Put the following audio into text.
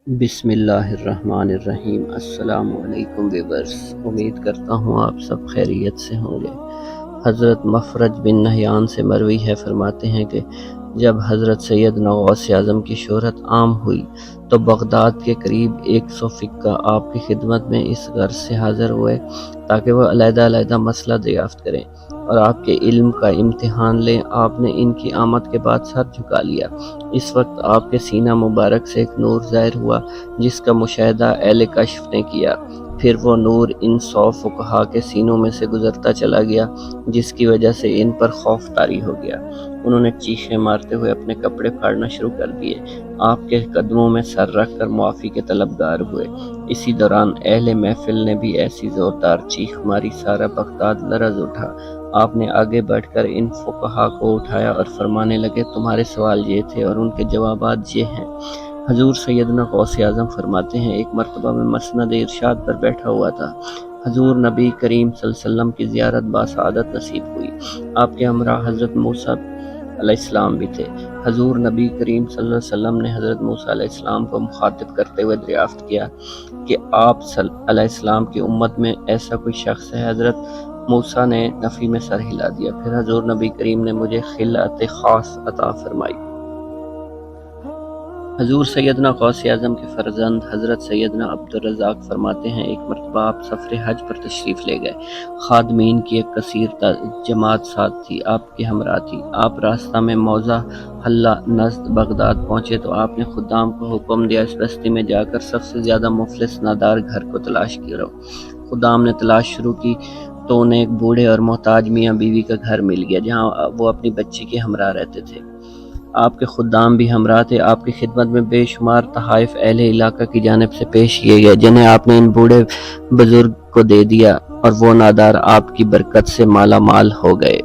بسم اللہ الرحمن الرحیم۔ السلام علیکم ویورز، امید کرتا ہوں آپ سب خیریت سے ہوں گے۔ حضرت مفرج بن نہیان سے مروی ہے، فرماتے ہیں کہ جب حضرت سیدنا غوث اعظم کی شہرت عام ہوئی تو بغداد کے قریب 100 فقہ آپ کی خدمت میں اس غرض سے حاضر ہوئے تاکہ وہ علیحدہ علیحدہ مسئلہ دریافت کریں اور آپ کے علم کا امتحان لیں۔ آپ نے ان کی آمد کے بعد سر جھکا لیا۔ اس وقت آپ کے سینہ مبارک سے ایک نور ظاہر ہوا جس کا مشاہدہ اہل کشف نے کیا۔ پھر وہ نور ان 100 فقہا کے سینوں میں سے گزرتا چلا گیا جس کی وجہ سے ان پر خوف طاری ہو گیا۔ انہوں نے چیخیں مارتے ہوئے اپنے کپڑے پھاڑنا شروع کر دیے۔ آپ کے قدموں میں سر رکھ کر معافی کے طلبگار ہوئے۔ اسی دوران اہل محفل نے بھی ایسی زوردار چیخ ماری سارا بغداد لرز اٹھا۔ آپ نے آگے بڑھ کر ان فقہا کو اٹھایا اور فرمانے لگے، تمہارے سوال یہ تھے اور ان کے جوابات یہ ہیں۔ حضور سیدنا غوث اعظم فرماتے ہیں، ایک مرتبہ میں مسند ارشاد پر بیٹھا ہوا تھا۔ حضور نبی کریم صلی اللہ علیہ وسلم کی زیارت باسعادت نصیب ہوئی۔ آپ کے ہمراہ حضرت موسیٰ علیہ السلام بھی تھے۔ حضور نبی کریم صلی اللہ علیہ وسلم نے حضرت موسیٰ علیہ السلام کو مخاطب کرتے ہوئے دریافت کیا کہ آپ علیہ السلام کی امت میں ایسا کوئی شخص ہے؟ حضرت موسیٰ نے نفی میں سر ہلا دیا۔ پھر حضور نبی کریم نے مجھے خلعت خاص عطا فرمائی۔ حضور سیدنا غوث اعظم کے فرزند حضرت سیدنا عبدالرزاق فرماتے ہیں، ایک مرتبہ آپ سفر حج پر تشریف لے گئے۔ خادمین کی ایک کثیر جماعت ساتھ تھی، آپ کے ہمراہ تھی۔ آپ راستہ میں موضع حلہ نزد بغداد پہنچے تو آپ نے خدام کو حکم دیا، اس بستی میں جا کر سب سے زیادہ مفلس نادار گھر کو تلاش کرو۔ خدام نے تلاش شروع کی تو انہیں ایک بوڑھے اور محتاج میاں بیوی کا گھر مل گیا جہاں وہ اپنی بچی کے ہمراہ رہتے تھے۔ آپ کے خدام بھی ہمراہ تھے۔ آپ کی خدمت میں بے شمار تحائف اہل علاقہ کی جانب سے پیش کیے گئے جنہیں آپ نے ان بوڑھے بزرگ کو دے دیا اور وہ نادار آپ کی برکت سے مالا مال ہو گئے۔